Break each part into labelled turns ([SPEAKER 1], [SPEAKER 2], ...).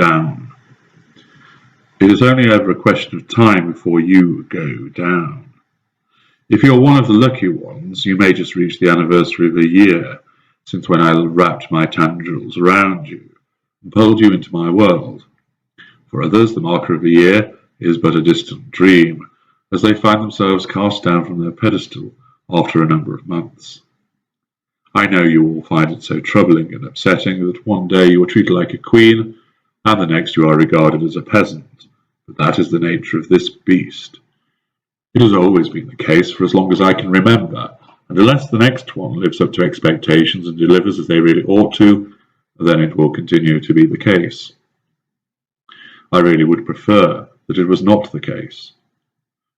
[SPEAKER 1] down. It is only over a question of time before you go down. If you're one of the lucky ones, you may just reach the anniversary of a year since when I wrapped my tendrils around you and pulled you into my world. For others, the marker of a year is but a distant dream, as they find themselves cast down from their pedestal after a number of months. I know you all find it so troubling and upsetting that one day you are treated like a queen, and the next you are regarded as a peasant, but that is the nature of this beast. It has always been the case for as long as I can remember, and unless the next one lives up to expectations and delivers as they really ought to, then it will continue to be the case. I really would prefer that it was not the case.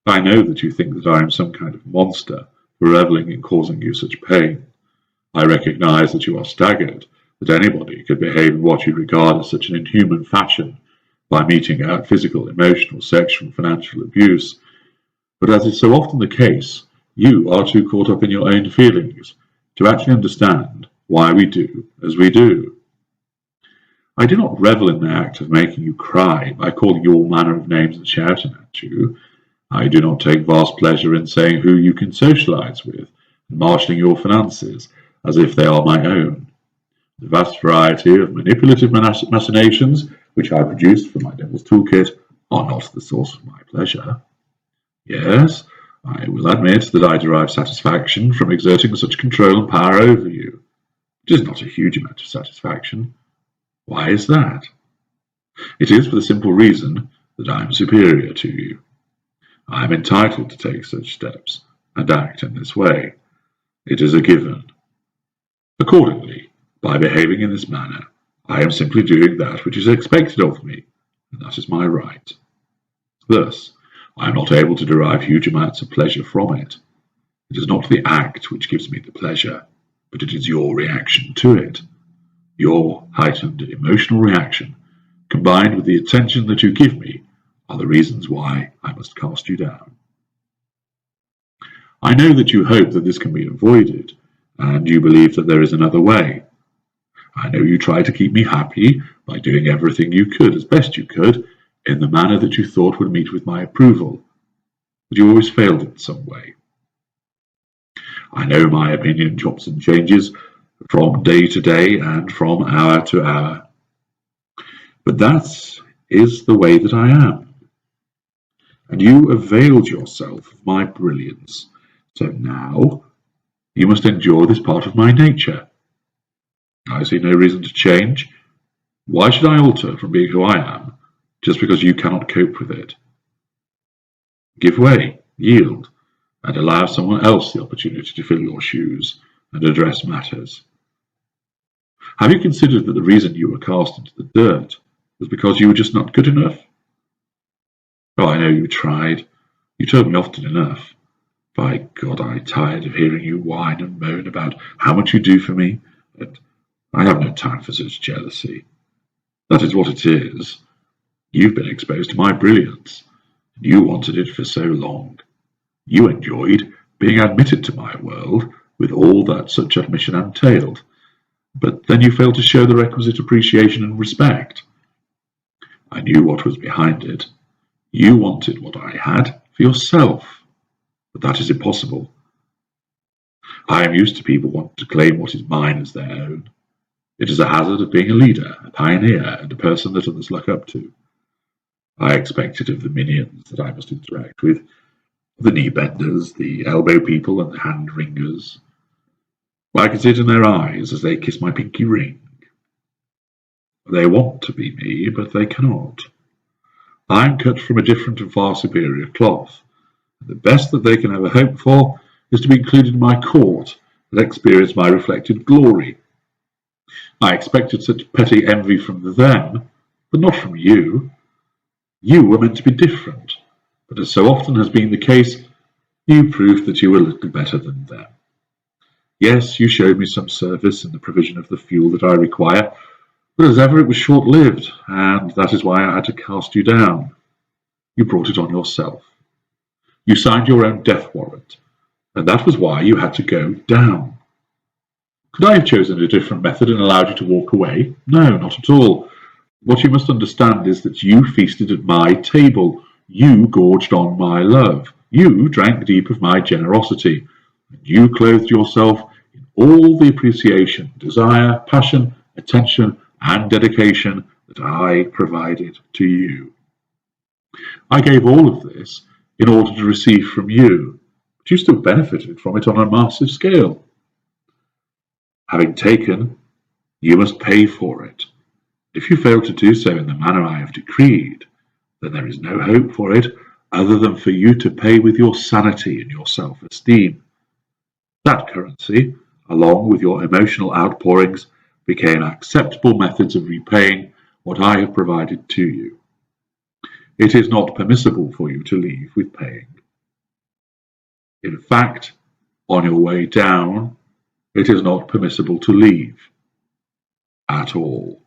[SPEAKER 1] I know that you think that I am some kind of monster for reveling in causing you such pain. I recognize that you are staggered that anybody could behave in what you regard as such an inhuman fashion by meting out physical, emotional, sexual, and financial abuse. But as is so often the case, you are too caught up in your own feelings to actually understand why we do as we do. I do not revel in the act of making you cry by calling you all manner of names and shouting at you. I do not take vast pleasure in saying who you can socialize with and marshalling your finances as if they are my own. The vast variety of manipulative machinations which I produced from my devil's toolkit are not the source of my pleasure. Yes, I will admit that I derive satisfaction from exerting such control and power over you. It is not a huge amount of satisfaction. Why is that? It is for the simple reason that I am superior to you. I am entitled to take such steps and act in this way. It is a given. Accordingly, by behaving in this manner, I am simply doing that which is expected of me, and that is my right. Thus, I am not able to derive huge amounts of pleasure from it. It is not the act which gives me the pleasure, but it is your reaction to it. Your heightened emotional reaction, combined with the attention that you give me, are the reasons why I must cast you down. I know that you hope that this can be avoided, and you believe that there is another way. I know you try to keep me happy by doing everything you could as best you could in the manner that you thought would meet with my approval, but you always failed in some way. I know my opinion chops and changes from day to day and from hour to hour, but that is the way that I am. And you availed yourself of my brilliance, so now you must endure this part of my nature. I see no reason to change. Why should I alter from being who I am, just because you cannot cope with it? Give way, yield, and allow someone else the opportunity to fill your shoes and address matters. Have you considered that the reason you were cast into the dirt was because you were just not good enough? Oh, I know you tried. You told me often enough. By God, I'm tired of hearing you whine and moan about how much you do for me, and I have no time for such jealousy. That is what it is. You've been exposed to my brilliance, and you wanted it for so long. You enjoyed being admitted to my world with all that such admission entailed, but then you failed to show the requisite appreciation and respect. I knew what was behind it. You wanted what I had for yourself, but that is impossible. I am used to people wanting to claim what is mine as their own. It is a hazard of being a leader, a pioneer, and a person that others look up to. I expected of the minions that I must interact with, the knee benders, the elbow people, and the hand wringers. I can see it in their eyes as they kiss my pinky ring. They want to be me, but they cannot. I am cut from a different and far superior cloth, and the best that they can ever hope for is to be included in my court and experience my reflected glory. I expected such petty envy from them, but not from you. You were meant to be different, but as so often has been the case, you proved that you were little better than them. Yes, you showed me some service in the provision of the fuel that I require, but as ever it was short-lived, and that is why I had to cast you down. You brought it on yourself. You signed your own death warrant, and that was why you had to go down. Could I have chosen a different method and allowed you to walk away? No, not at all. What you must understand is that you feasted at my table, you gorged on my love, you drank deep of my generosity, and you clothed yourself in all the appreciation, desire, passion, attention, and dedication that I provided to you. I gave all of this in order to receive from you, but you still benefited from it on a massive scale. Having taken, you must pay for it. If you fail to do so in the manner I have decreed, then there is no hope for it other than for you to pay with your sanity and your self-esteem. That currency, along with your emotional outpourings, became acceptable methods of repaying what I have provided to you. It is not permissible for you to leave with paying. In fact, on your way down, it is not permissible to leave at all.